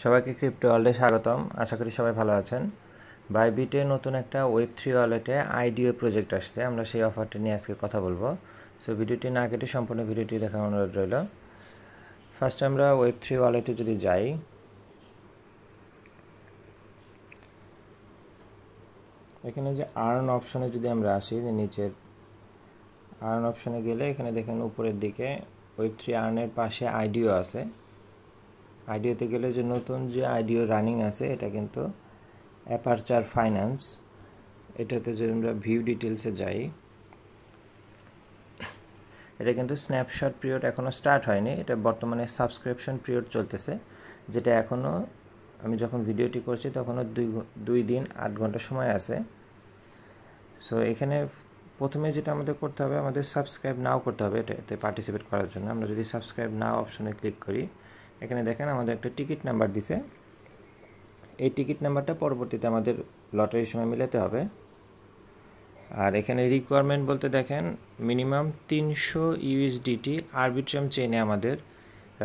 সবাইকে ক্রিপ্টো ওয়ার্ল্ডে স্বাগতম। আশা করি সবাই ভালো আছেন। বাইবিটে নতুন একটা ওয়েব3 ওয়ালেটে আইডিও প্রজেক্ট আসছে, আমরা সেই অফারটি নিয়ে আজকে কথা বলবো। সো ভিডিওটি না কেটে সম্পূর্ণ ভিডিওটি দেখার অনুরোধ রইল। ফার্স্ট আমরা ওয়েব3 ওয়ালেটে যদি যাই, এখানে যে আর্ন অপশনে যদি আমরা আসি, যে নিচের আর্ন অপশনে গেলে এখানে দেখেন উপরের দিকে ওয়েব3 আর্নের পাশে আইডিও আছে। আইডিওতে গেলে যে নতুন যে আইডিও রানিং আছে এটা কিন্তু অ্যাপারচার ফাইন্যান্স। এটাতে যদি আমরা ভিউ ডিটেলসে যাই, এটা কিন্তু স্ন্যাপশট পিরিয়ড এখনও স্টার্ট হয়নি, এটা বর্তমানে সাবস্ক্রিপশন পিরিয়ড চলতেছে, যেটা এখনও আমি যখন ভিডিওটি করছি তখনও 2 দিন 8 ঘন্টা সময় আছে। সো এখানে প্রথমে যেটা আমাদের করতে হবে, আমাদের সাবস্ক্রাইব নাও করতে হবে এটাতে পার্টিসিপেট করার জন্য। আমরা যদি সাবস্ক্রাইব নাও অপশনে ক্লিক করি, এখানে দেখেন আমাদের একটা টিকিট নাম্বার দিছে। এই টিকিট নাম্বারটা পরবর্তীতে আমাদের লটারির সময় মিলাতে হবে। আর এখানে রিকোয়ারমেন্ট বলতে দেখেন মিনিমাম 300 ইউএসডিটি আরবিট্রাম চেইনে আমাদের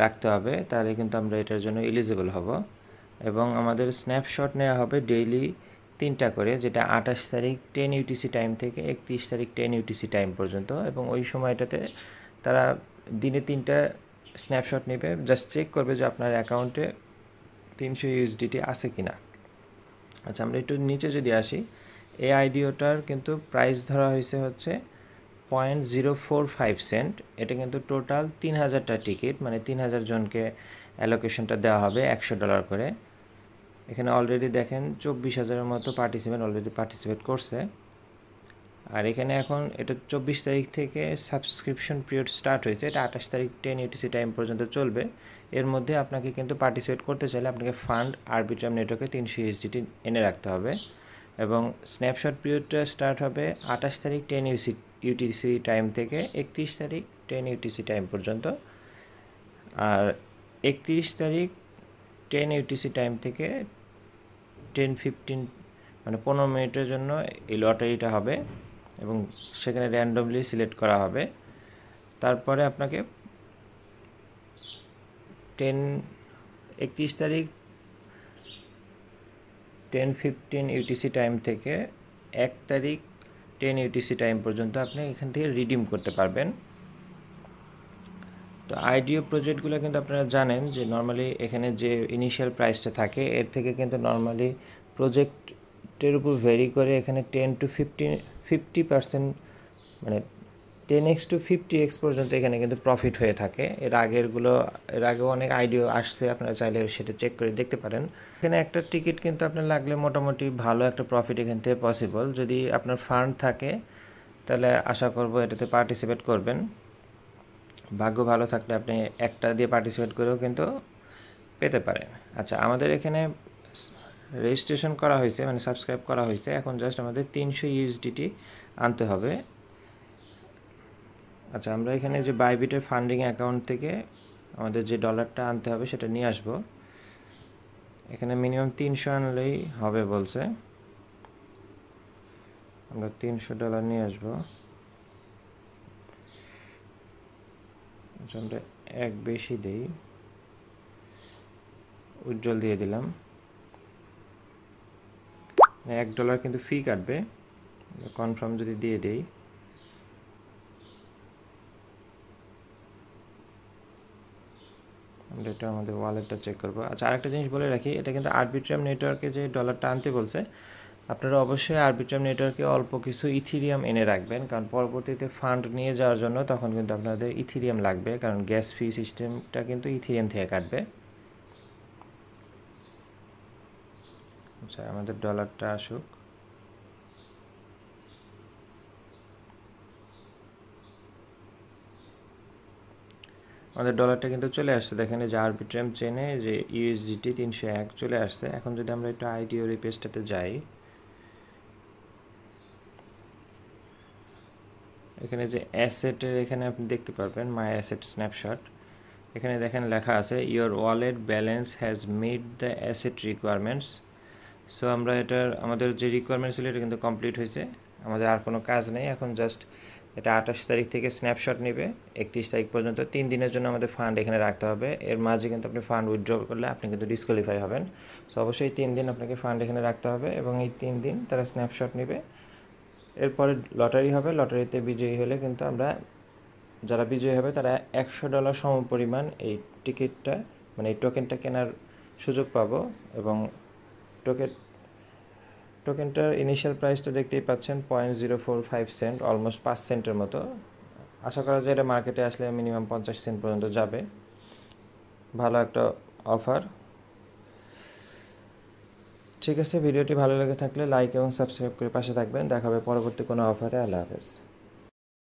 রাখতে হবে, তাহলে কিন্তু আমরা এটার জন্য এলিজিবল হব। এবং আমাদের স্ন্যাপশট নেওয়া হবে ডেইলি 3টা করে, যেটা 28 তারিখ 10 ইউটিসি টাইম থেকে 31 তারিখ 10 ইউটিসি টাইম পর্যন্ত। এবং ওই সময়টাতে তারা দিনে 3টা স্ন্যাপশট নেবে, জাস্ট চেক করবে যে আপনার অ্যাকাউন্টে 300 ইউএসডিটি আছে কিনা। আচ্ছা, আমরা একটু নিচে যদি আসি, এই আইডিওটার কিন্তু প্রাইস ধরা হয়েছে হচ্ছে 0.045 সেন্ট। এটা কিন্তু টোটাল 3000টা টিকিট, মানে 3000 জনকে অ্যালোকেশনটা দেওয়া হবে $100 করে। এখানে অলরেডি দেখেন 24,000-এর মতো পার্টিসিপেন্ট অলরেডি পার্টিসিপেট করছে। আর এখানে এখন এটা 24 তারিখ থেকে সাবস্ক্রিপশন পিরিয়ড স্টার্ট হয়েছে, এটা 28 তারিখ 10 ইউটিসি টাইম পর্যন্ত চলবে। এর মধ্যে আপনাকে কিন্তু পার্টিসিপেট করতে চাইলে আপনাকে ফান্ড আরবিট্রাম নেটওয়ার্কে 300 ইউএসডিটি এনে রাখতে হবে। এবং স্ন্যাপশট পিরিয়ডটা স্টার্ট হবে 28 তারিখ 10 ইউটিসি টাইম থেকে 31 তারিখ 10 ইউটিসি টাইম পর্যন্ত। আর 31 তারিখ 10 ইউটিসি টাইম থেকে 10:15 মানে 15 মিনিটের জন্য এই লটারিটা হবে এবং সেখানে র্যান্ডমলি সিলেক্ট করা হবে। তারপরে আপনাকে 31 তারিখ 10:15 ইউটিসি টাইম থেকে 1 তারিখ 10 ইউটিসি টাইম পর্যন্ত আপনি এখান থেকে রিডিম করতে পারবেন। তো আইডিও প্রজেক্টগুলো কিন্তু আপনারা জানেন যে নর্মালি এখানে যে ইনিশিয়াল প্রাইসটা থাকে এর থেকে কিন্তু নর্মালি প্রজেক্টের উপর ভেরি করে এখানে 10 to 50% মানে 10x to 50x পর্যন্ত এখানে কিন্তু প্রফিট হয়ে থাকে। এর আগেও অনেক আইডিও আসছে, আপনারা চাইলে সেটা চেক করে দেখতে পারেন। এখানে একটা টিকিট কিন্তু আপনার লাগলে মোটামুটি ভালো একটা প্রফিট এখান থেকে পসিবল। যদি আপনার ফান্ড থাকে তাহলে আশা করব এটাতে পার্টিসিপেট করবেন। ভাগ্য ভালো থাকলে আপনি একটা দিয়ে পার্টিসিপেট করেও কিন্তু পেতে পারেন। আচ্ছা, আমাদের এখানে রেজিস্ট্রেশন করা হয়েছে, মানে সাবস্ক্রাইব করা হয়েছে। এখন জাস্ট আমাদের 300 ইউএসডিটি আনতে হবে। আচ্ছা, আমরা এখানে যে বাইবিটের ফান্ডিং অ্যাকাউন্ট থেকে আমাদের যে ডলারটা আনতে হবে সেটা নিয়ে আসব। এখানে মিনিমাম 300 আনলেই হবে বলছে। আমরা $300 নিয়ে আসব। আচ্ছা, আমরা এক বেশি দেই, উজ্জ্বল দিয়ে দিলাম। $1 কিন্তু ফি কাটবে, কনফার্ম যদি দিয়ে দেই। আমরা এটা আমাদের ওয়ালেটটা চেক করবো। আচ্ছা, আরেকটা জিনিস বলে রাখি, এটা কিন্তু আরবিট্রাম নেটওয়ার্কে যে ডলারটা আনতে বলছে, আপনারা অবশ্যই আরবিট্রাম নেটওয়ার্কে অল্প কিছু ইথিরিয়াম এনে রাখবেন, কারণ পরবর্তীতে ফান্ড নিয়ে যাওয়ার জন্য তখন কিন্তু আপনাদের ইথিরিয়াম লাগবে, কারণ গ্যাস ফি সিস্টেমটা কিন্তু ইথিরিয়াম থেকে কাটবে। আচ্ছা, আমাদের ডলারটা আসুক। আমাদের ডলারটা কিন্তু চলে আসছে, দেখেন যে আরবিট্রাম চেনে যে ইউএসডিটি 301 চলে আসছে। এখন যদি আমরা একটু আইডিও এই পেজটাতে যাই, এখানে যে অ্যাসেটের এখানে আপনি দেখতে পারবেন মাই অ্যাসেট স্ন্যাপশট। এখানে দেখেন লেখা আছে your wallet balance has met the asset requirements. So আমরা আমাদের যে রিকোয়ারমেন্ট ছিল এটা কিন্তু কমপ্লিট হয়েছে, আমাদের আর কোনো কাজ নেই। এখন জাস্ট এটা 28 তারিখ থেকে স্ন্যাপশট নেবে, 31 তারিখ পর্যন্ত 3 দিনের জন্য আমাদের ফান্ড এখানে রাখতে হবে। এর মাঝে কিন্তু আপনি ফান্ড উইথড্র করলে আপনি কিন্তু ডিসকোয়ালিফাই হবেন। সো অবশ্যই 3 দিন আপনাকে ফান্ড এখানে রাখতে হবে এবং এই 3 দিন তারা স্ন্যাপশট নেবে। এরপরে লটারি হবে, লটারিতে বিজয়ী হলে কিন্তু আমরা, যারা বিজয়ী হবে তারা $100 সমপরিমাণ এই টিকিটটা মানে এই টোকেনটা কেনার সুযোগ পাবো। এবং টোকেনটার ইনিশিয়াল প্রাইস তো দেখতেই পাচ্ছেন 0.045 সেন্ট, অলমোস্ট 5 সেন্টের মতো। আশা করা যায় এটা মার্কেটে আসলে মিনিমাম 50 সেন্ট পর্যন্ত যাবে। ভালো একটা অফার। ঠিক আছে, ভিডিওটি ভালো লেগে থাকলে লাইক এবং সাবস্ক্রাইব করে পাশে থাকবেন। দেখা হবে পরবর্তী কোনো অফারে। আল্লাহ হাফেজ।